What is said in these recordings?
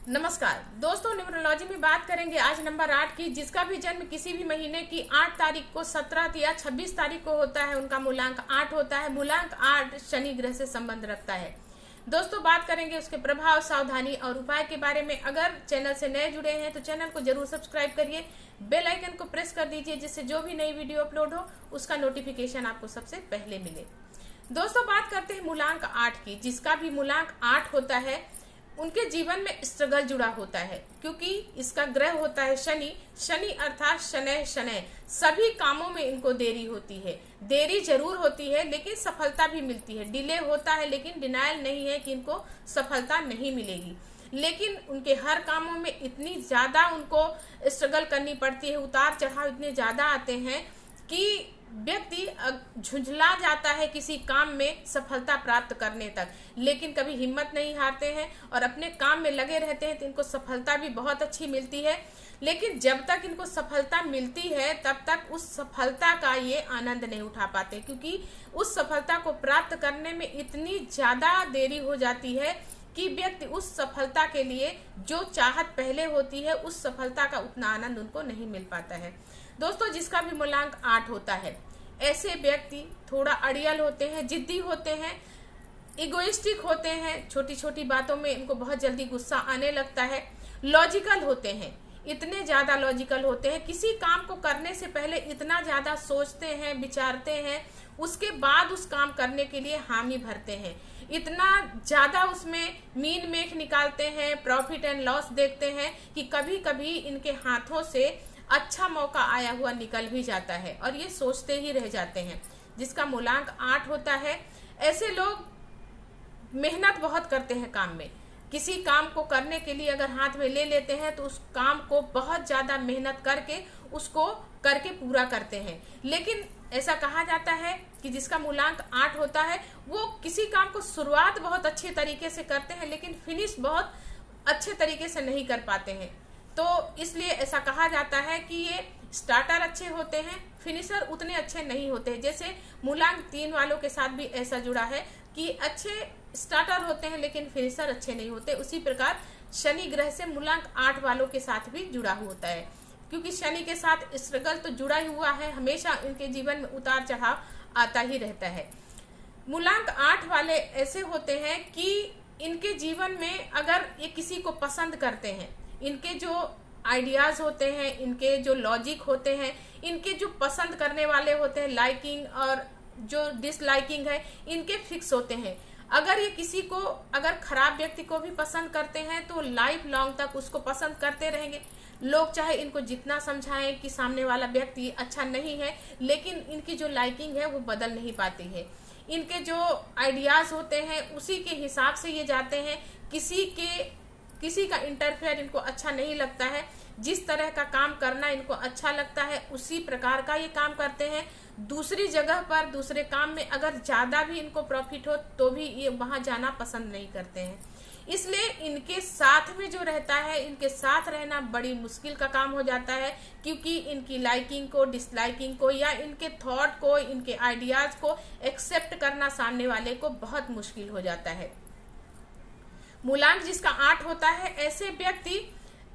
नमस्कार दोस्तों, न्यूमरोलॉजी में बात करेंगे आज नंबर 8 की। जिसका भी जन्म किसी भी महीने की 8 तारीख को, 17 या 26 तारीख को होता है, उनका मूलांक 8 होता है। मूलांक 8 शनि ग्रह से संबंध रखता है। दोस्तों, बात करेंगे उसके प्रभाव, सावधानी और उपाय के बारे में। अगर चैनल से नए जुड़े हैं तो चैनल को जरूर सब्सक्राइब करिए, बेल आइकन को प्रेस कर दीजिए, जिससे जो भी नई वीडियो अपलोड हो उसका नोटिफिकेशन आपको सबसे पहले मिले। दोस्तों, बात करते हैं मूलांक 8 की। जिसका भी मूलांक 8 होता है उनके जीवन में स्ट्रगल जुड़ा होता है, क्योंकि इसका ग्रह होता है शनि। शनि अर्थात शनय शनय, सभी कामों में इनको देरी होती है। देरी जरूर होती है लेकिन सफलता भी मिलती है। डिले होता है लेकिन डिनायल नहीं है कि इनको सफलता नहीं मिलेगी। लेकिन उनके हर कामों में इतनी ज्यादा उनको स्ट्रगल करनी पड़ती है, उतार चढ़ाव इतने ज्यादा आते हैं कि व्यक्ति झुंझला जाता है किसी काम में सफलता प्राप्त करने तक, लेकिन कभी हिम्मत नहीं हारते हैं और अपने काम में लगे रहते हैं तो इनको सफलता भी बहुत अच्छी मिलती है। लेकिन जब तक इनको सफलता मिलती है तब तक उस सफलता का ये आनंद नहीं उठा पाते, क्योंकि उस सफलता को प्राप्त करने में इतनी ज्यादा देरी हो जाती है कि व्यक्ति उस सफलता के लिए जो चाहत पहले होती है उस सफलता का उतना आनंद उनको नहीं मिल पाता है। दोस्तों, जिसका भी मूलांक 8 होता है, ऐसे व्यक्ति थोड़ा अड़ियल होते हैं, जिद्दी होते हैं, इगोइस्टिक होते हैं। छोटी छोटी बातों में इनको बहुत जल्दी गुस्सा आने लगता है। लॉजिकल होते हैं, इतने ज्यादा लॉजिकल होते हैं, किसी काम को करने से पहले इतना ज्यादा सोचते हैं, विचारते हैं, उसके बाद उस काम करने के लिए हामी भरते हैं। इतना ज्यादा उसमें मीन मेख निकालते हैं, प्रॉफिट एंड लॉस देखते हैं कि कभी कभी इनके हाथों से अच्छा मौका आया हुआ निकल भी जाता है और ये सोचते ही रह जाते हैं। जिसका मूलांक 8 होता है, ऐसे लोग मेहनत बहुत करते हैं काम में। किसी काम को करने के लिए अगर हाथ में ले लेते हैं तो उस काम को बहुत ज्यादा मेहनत करके उसको करके पूरा करते हैं। लेकिन ऐसा कहा जाता है कि जिसका मूलांक 8 होता है वो किसी काम को शुरुआत बहुत अच्छे तरीके से करते हैं लेकिन फिनिश बहुत अच्छे तरीके से नहीं कर पाते हैं। तो इसलिए ऐसा कहा जाता है कि ये स्टार्टर अच्छे होते हैं, फिनिशर उतने अच्छे नहीं होते। जैसे मूलांक 3 वालों के साथ भी ऐसा जुड़ा है कि अच्छे स्टार्टर होते हैं लेकिन फिनिशर अच्छे नहीं होते। उसी प्रकार शनि ग्रह से मूलांक 8 वालों के साथ भी जुड़ा होता है, क्योंकि शनि के साथ स्ट्रगल तो जुड़ा ही हुआ है। हमेशा इनके जीवन में उतार चढ़ाव आता ही रहता है। मूलांक 8 वाले ऐसे होते हैं कि इनके जीवन में अगर ये किसी को पसंद करते हैं, इनके जो आइडियाज होते हैं, इनके जो लॉजिक होते हैं, इनके जो पसंद करने वाले होते हैं, लाइकिंग और जो डिसलाइकिंग है, इनके फिक्स होते हैं। अगर ये किसी को, अगर खराब व्यक्ति को भी पसंद करते हैं तो लाइफ लॉन्ग तक उसको पसंद करते रहेंगे। लोग चाहे इनको जितना समझाएं कि सामने वाला व्यक्ति अच्छा नहीं है, लेकिन इनकी जो लाइकिंग है वो बदल नहीं पाती है। इनके जो आइडियाज होते हैं उसी के हिसाब से ये जाते हैं। किसी का इंटरफेयर इनको अच्छा नहीं लगता है। जिस तरह का काम करना इनको अच्छा लगता है उसी प्रकार का ये काम करते हैं। दूसरी जगह पर, दूसरे काम में अगर ज्यादा भी इनको प्रॉफिट हो तो भी ये वहां जाना पसंद नहीं करते हैं। इसलिए इनके साथ में जो रहता है, इनके साथ रहना बड़ी मुश्किल का काम हो जाता है, क्योंकि इनकी लाइकिंग को, डिसलाइकिंग को या इनके थॉट को, इनके आइडियाज को एक्सेप्ट करना सामने वाले को बहुत मुश्किल हो जाता है। मूलांक जिसका 8 होता है, ऐसे व्यक्ति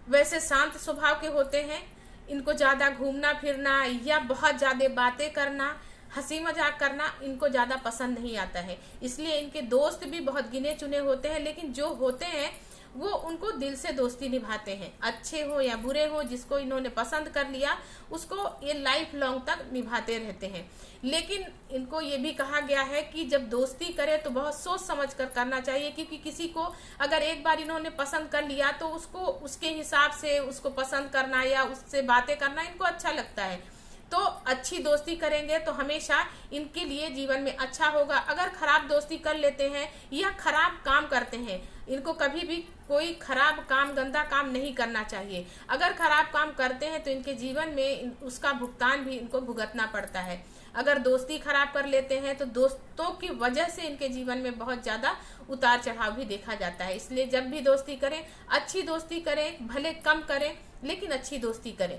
वैसे शांत स्वभाव के होते हैं। इनको ज्यादा घूमना फिरना या बहुत ज्यादा बातें करना, हंसी मजाक करना इनको ज्यादा पसंद नहीं आता है। इसलिए इनके दोस्त भी बहुत गिने चुने होते हैं, लेकिन जो होते हैं वो उनको दिल से दोस्ती निभाते हैं। अच्छे हो या बुरे हो, जिसको इन्होंने पसंद कर लिया उसको ये लाइफ लॉन्ग तक निभाते रहते हैं। लेकिन इनको ये भी कहा गया है कि जब दोस्ती करे तो बहुत सोच समझ कर करना चाहिए, क्योंकि किसी को अगर एक बार इन्होंने पसंद कर लिया तो उसको उसके हिसाब से उसको पसंद करना या उससे बातें करना इनको अच्छा लगता है। तो अच्छी दोस्ती करेंगे तो हमेशा इनके लिए जीवन में अच्छा होगा। अगर खराब दोस्ती कर लेते हैं या खराब काम करते हैं, इनको कभी भी कोई खराब काम, गंदा काम नहीं करना चाहिए। अगर खराब काम करते हैं तो इनके जीवन में उसका भुगतान भी इनको भुगतना पड़ता है। अगर दोस्ती खराब कर लेते हैं तो दोस्तों की वजह से इनके जीवन में बहुत ज्यादा उतार चढ़ाव भी देखा जाता है। इसलिए जब भी दोस्ती करें, अच्छी दोस्ती करें, भले कम करें लेकिन अच्छी दोस्ती करें।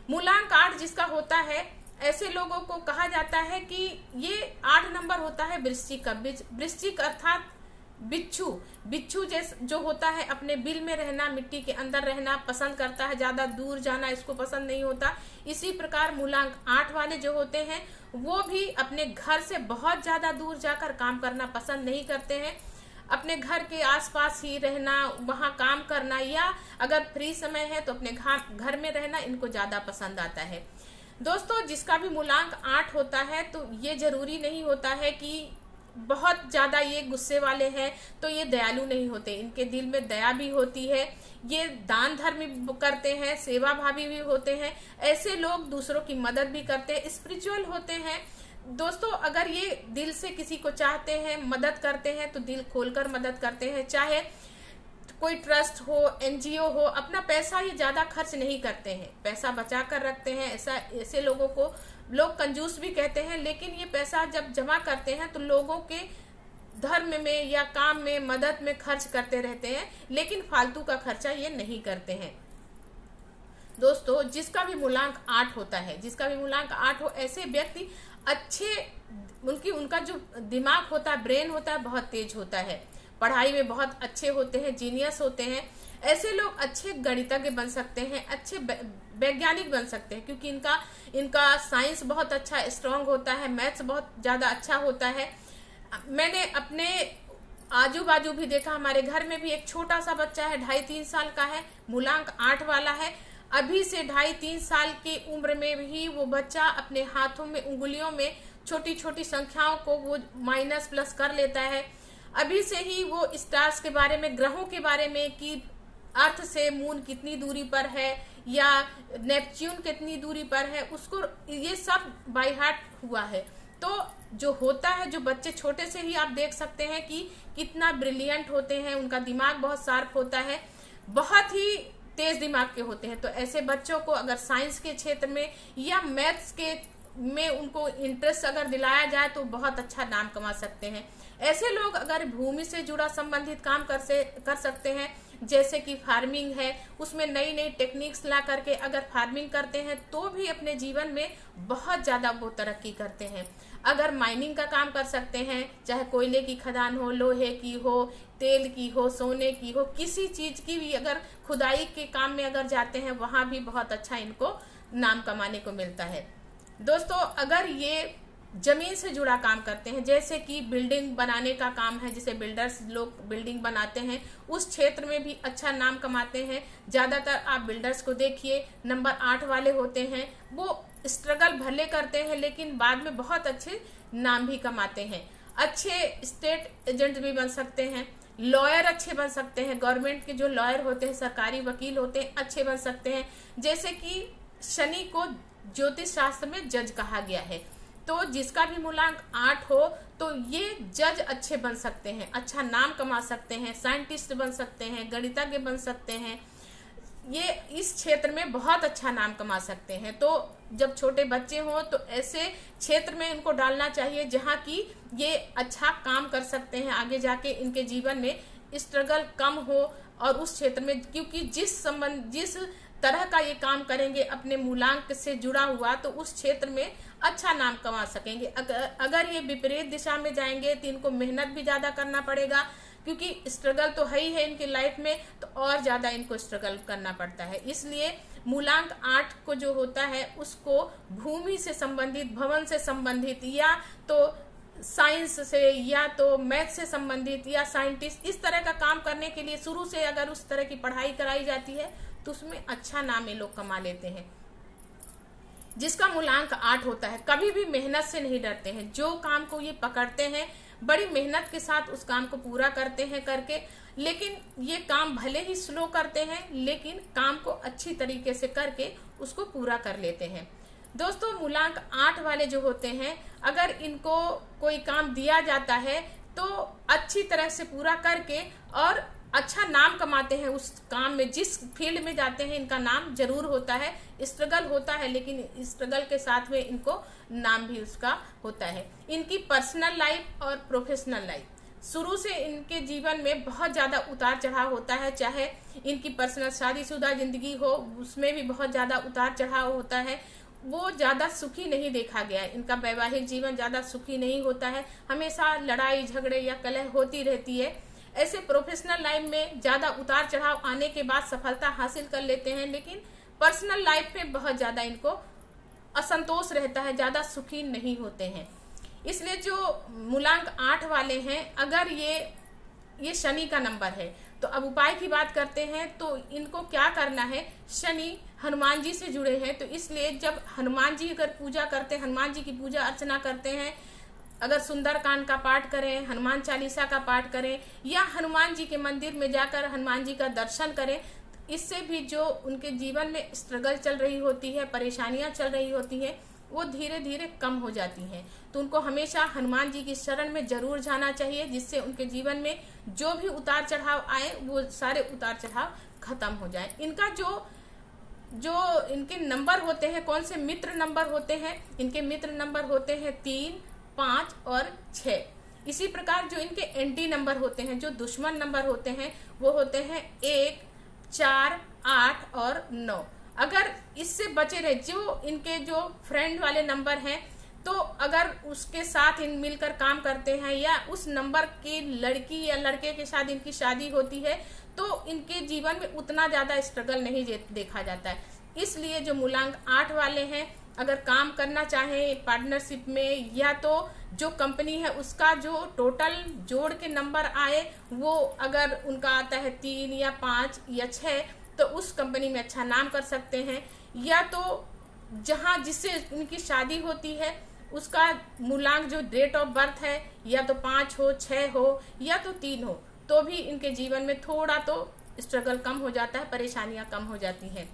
मूलांक 8 जिसका होता है, ऐसे लोगों को कहा जाता है कि ये 8 नंबर होता है वृश्चिक का। वृश्चिक अर्थात बिच्छू बिच्छू जैसे जो होता है अपने बिल में रहना, मिट्टी के अंदर रहना पसंद करता है, ज्यादा दूर जाना इसको पसंद नहीं होता। इसी प्रकार मूलांक 8 वाले जो होते हैं वो भी अपने घर से बहुत ज्यादा दूर जाकर काम करना पसंद नहीं करते हैं। अपने घर के आसपास ही रहना, वहां काम करना, या अगर फ्री समय है तो अपने घर में रहना इनको ज्यादा पसंद आता है। दोस्तों, जिसका भी मूलांक 8 होता है तो ये जरूरी नहीं होता है कि बहुत ज्यादा ये गुस्से वाले हैं तो ये दयालु नहीं होते। इनके दिल में दया भी होती है, ये दान धर्म करते हैं, सेवा भावी भी होते हैं। ऐसे लोग दूसरों की मदद भी करते हैं, स्पिरिचुअल होते हैं। दोस्तों, अगर ये दिल से किसी को चाहते हैं, मदद करते हैं तो दिल खोलकर मदद करते हैं। चाहे कोई ट्रस्ट हो, एनजीओ हो, अपना पैसा ये ज्यादा खर्च नहीं करते हैं, पैसा बचा कर रखते हैं। ऐसे लोगों को लोग कंजूस भी कहते हैं, लेकिन ये पैसा जब जमा करते हैं तो लोगों के धर्म में या काम में, मदद में खर्च करते रहते हैं, लेकिन फालतू का खर्चा ये नहीं करते हैं। दोस्तों, जिसका भी मूलांक 8 होता है, जिसका भी मूलांक 8 हो, ऐसे व्यक्ति अच्छे, उनका जो दिमाग होता है, ब्रेन होता है, बहुत तेज होता है, पढ़ाई में बहुत अच्छे होते हैं, जीनियस होते हैं। ऐसे लोग अच्छे गणितज्ञ बन सकते हैं, अच्छे वैज्ञानिक बन सकते हैं, क्योंकि इनका साइंस बहुत अच्छा स्ट्रांग होता है, मैथ्स बहुत ज्यादा अच्छा होता है। मैंने अपने आजू बाजू भी देखा, हमारे घर में भी एक छोटा सा बच्चा है, 2.5-3 साल का है, मूलांक 8 वाला है। अभी से 2.5-3 साल की उम्र में भी वो बच्चा अपने हाथों में, उंगलियों में छोटी छोटी संख्याओं को वो माइनस प्लस कर लेता है। अभी से ही वो स्टार्स के बारे में, ग्रहों के बारे में, कि अर्थ से मून कितनी दूरी पर है या नेपच्यून कितनी दूरी पर है, उसको ये सब बाय हार्ट हुआ है। तो जो होता है, जो बच्चे छोटे से ही आप देख सकते हैं कि कितना ब्रिलियंट होते हैं, उनका दिमाग बहुत शार्प होता है, बहुत ही तेज दिमाग के होते हैं। तो ऐसे बच्चों को अगर साइंस के क्षेत्र में या मैथ्स के में उनको इंटरेस्ट अगर दिलाया जाए तो बहुत अच्छा नाम कमा सकते हैं। ऐसे लोग अगर भूमि से जुड़ा संबंधित काम कर सकते हैं, जैसे कि फार्मिंग है, उसमें नई नई टेक्निक्स ला करके अगर फार्मिंग करते हैं तो भी अपने जीवन में बहुत ज्यादा वो तरक्की करते हैं। अगर माइनिंग का काम कर सकते हैं, चाहे कोयले की खदान हो, लोहे की हो, तेल की हो, सोने की हो, किसी चीज की भी अगर खुदाई के काम में अगर जाते हैं, वहां भी बहुत अच्छा इनको नाम कमाने को मिलता है। दोस्तों, अगर ये जमीन से जुड़ा काम करते हैं, जैसे कि बिल्डिंग बनाने का काम है, जिसे बिल्डर्स लोग बिल्डिंग बनाते हैं, उस क्षेत्र में भी अच्छा नाम कमाते हैं। ज्यादातर आप बिल्डर्स को देखिए, नंबर 8 वाले होते हैं, वो स्ट्रगल भले करते हैं लेकिन बाद में बहुत अच्छे नाम भी कमाते हैं। अच्छे स्टेट एजेंट भी बन सकते हैं, लॉयर अच्छे बन सकते हैं, गवर्नमेंट के जो लॉयर होते हैं, सरकारी वकील होते हैं, अच्छे बन सकते हैं। जैसे कि शनि को ज्योतिष शास्त्र में जज कहा गया है, तो जिसका भी मूलांक 8 हो तो ये जज अच्छे बन सकते हैं, अच्छा नाम कमा सकते हैं, साइंटिस्ट बन सकते हैं, गणितज्ञ बन सकते हैं, ये इस क्षेत्र में बहुत अच्छा नाम कमा सकते हैं। तो जब छोटे बच्चे हों तो ऐसे क्षेत्र में इनको डालना चाहिए जहाँ की ये अच्छा काम कर सकते हैं, आगे जाके इनके जीवन में स्ट्रगल कम हो, और उस क्षेत्र में, क्योंकि जिस तरह का ये काम करेंगे अपने मूलांक से जुड़ा हुआ, तो उस क्षेत्र में अच्छा नाम कमा सकेंगे। अगर ये विपरीत दिशा में जाएंगे तो इनको मेहनत भी ज्यादा करना पड़ेगा, क्योंकि स्ट्रगल तो है ही है इनकी लाइफ में, तो और ज्यादा इनको स्ट्रगल करना पड़ता है। इसलिए मूलांक 8 को जो होता है उसको भूमि से संबंधित, भवन से संबंधित, या तो साइंस से, या तो मैथ से संबंधित, या साइंटिस्ट, इस तरह का काम करने के लिए शुरू से अगर उस तरह की पढ़ाई कराई जाती है तो उसमें अच्छा नाम ये लोग कमा लेते हैं। जिसका मूलांक 8 होता है कभी भी मेहनत से नहीं डरते हैं, जो काम को ये पकड़ते हैं बड़ी मेहनत के साथ उस काम को पूरा करते हैं करके, लेकिन ये काम भले ही स्लो करते हैं लेकिन काम को अच्छी तरीके से करके उसको पूरा कर लेते हैं। दोस्तों, मूलांक 8 वाले जो होते हैं, अगर इनको कोई काम दिया जाता है तो अच्छी तरह से पूरा करके और अच्छा नाम कमाते हैं उस काम में, जिस फील्ड में जाते हैं इनका नाम जरूर होता है। स्ट्रगल होता है लेकिन स्ट्रगल के साथ में इनको नाम भी उसका होता है। इनकी पर्सनल लाइफ और प्रोफेशनल लाइफ, शुरू से इनके जीवन में बहुत ज्यादा उतार चढ़ाव होता है। चाहे इनकी पर्सनल शादीशुदा जिंदगी हो, उसमें भी बहुत ज्यादा उतार चढ़ाव होता है। वो ज्यादा सुखी नहीं देखा गया है, इनका वैवाहिक जीवन ज्यादा सुखी नहीं होता है, हमेशा लड़ाई झगड़े या कलह होती रहती है। ऐसे प्रोफेशनल लाइफ में ज्यादा उतार चढ़ाव आने के बाद सफलता हासिल कर लेते हैं, लेकिन पर्सनल लाइफ में बहुत ज्यादा इनको असंतोष रहता है, ज्यादा सुखी नहीं होते हैं। इसलिए जो मूलांक 8 वाले हैं, अगर ये शनि का नंबर है, तो अब उपाय की बात करते हैं। तो इनको क्या करना है, शनि हनुमान जी से जुड़े हैं, तो इसलिए जब हनुमान जी अगर पूजा करते हैं, हनुमान जी की पूजा अर्चना करते हैं, अगर सुंदरकांड का पाठ करें, हनुमान चालीसा का पाठ करें, या हनुमान जी के मंदिर में जाकर हनुमान जी का दर्शन करें, इससे भी जो उनके जीवन में स्ट्रगल चल रही होती है, परेशानियां चल रही होती हैं, वो धीरे धीरे कम हो जाती हैं। तो उनको हमेशा हनुमान जी की शरण में जरूर जाना चाहिए, जिससे उनके जीवन में जो भी उतार चढ़ाव आए वो सारे उतार चढ़ाव खत्म हो जाए। इनका जो इनके नंबर होते हैं, कौन से मित्र नंबर होते हैं, इनके मित्र नंबर होते हैं 3, 5 और 6। इसी प्रकार जो इनके एंटी नंबर होते हैं, जो दुश्मन नंबर होते हैं, वो होते हैं 1, 4, 8 और 9। अगर इससे बचे रहे, जो इनके जो फ्रेंड वाले नंबर हैं, तो अगर उसके साथ इन मिलकर काम करते हैं, या उस नंबर की लड़की या लड़के के साथ इनकी शादी होती है, तो इनके जीवन में उतना ज्यादा स्ट्रगल नहीं देखा जाता है। इसलिए जो मूलांक 8 वाले हैं, अगर काम करना चाहें पार्टनरशिप में, या तो जो कंपनी है उसका जो टोटल जोड़ के नंबर आए, वो अगर उनका आता है 3 या 5 या 6, तो उस कंपनी में अच्छा नाम कर सकते हैं। या तो जहां जिससे उनकी शादी होती है उसका मूलांक जो डेट ऑफ बर्थ है, या तो 5 हो, 6 हो, या तो 3 हो, तो भी इनके जीवन में थोड़ा तो स्ट्रगल कम हो जाता है, परेशानियां कम हो जाती हैं।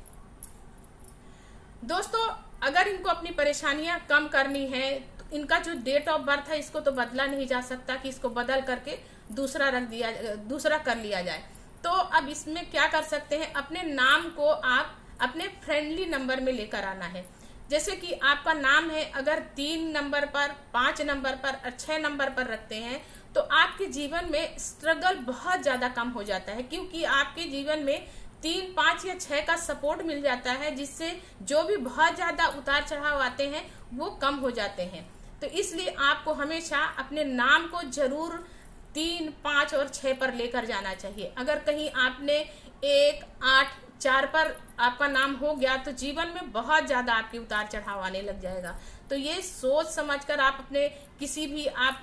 दोस्तों, अगर इनको अपनी परेशानियां कम करनी है, तो इनका जो डेट ऑफ बर्थ है इसको तो बदला नहीं जा सकता कि इसको बदल करके दूसरा कर लिया जाए। तो अब इसमें क्या कर सकते हैं, अपने नाम को आप अपने फ्रेंडली नंबर में लेकर आना है। जैसे कि आपका नाम है, अगर 3 नंबर पर, 5 नंबर पर और 6 नंबर पर रखते हैं, तो आपके जीवन में स्ट्रगल बहुत ज्यादा कम हो जाता है, क्योंकि आपके जीवन में 3, 5 या 6 का सपोर्ट मिल जाता है, जिससे जो भी बहुत ज्यादा उतार चढ़ाव आते हैं वो कम हो जाते हैं। तो इसलिए आपको हमेशा अपने नाम को जरूर 3, 5 और 6 पर लेकर जाना चाहिए। अगर कहीं आपने 1, 8, 4 पर आपका नाम हो गया, तो जीवन में बहुत ज्यादा आपके उतार चढ़ाव आने लग जाएगा। तो ये सोच समझकर आप अपने किसी भी आप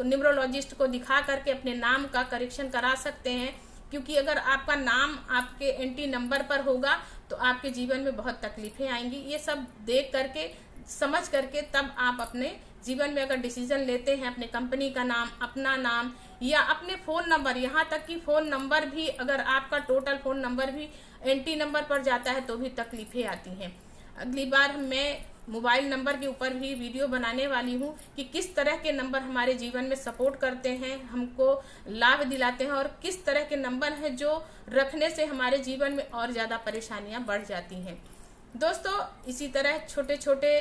न्यूमरोलॉजिस्ट को दिखा करके अपने नाम का करेक्शन करा सकते हैं, क्योंकि अगर आपका नाम आपके एंटी नंबर पर होगा तो आपके जीवन में बहुत तकलीफें आएंगी। ये सब देख करके, समझ करके, तब आप अपने जीवन में अगर डिसीजन लेते हैं, अपने कंपनी का नाम, अपना नाम, या अपने फोन नंबर, यहाँ तक कि फोन नंबर भी, अगर आपका टोटल फोन नंबर भी एंटी नंबर पर जाता है तो भी तकलीफें आती हैं। अगली बार मैं मोबाइल नंबर के ऊपर भी वीडियो बनाने वाली हूँ कि किस तरह के नंबर हमारे जीवन में सपोर्ट करते हैं, हमको लाभ दिलाते हैं, और किस तरह के नंबर हैं जो रखने से हमारे जीवन में और ज्यादा परेशानियां बढ़ जाती हैं। दोस्तों, इसी तरह छोटे छोटे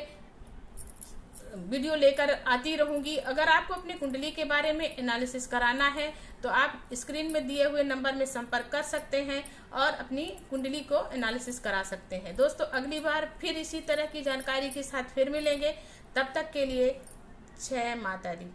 वीडियो लेकर आती रहूंगी। अगर आपको अपनी कुंडली के बारे में एनालिसिस कराना है, तो आप स्क्रीन में दिए हुए नंबर में संपर्क कर सकते हैं और अपनी कुंडली को एनालिसिस करा सकते हैं। दोस्तों, अगली बार फिर इसी तरह की जानकारी के साथ फिर मिलेंगे। तब तक के लिए जय माता दी।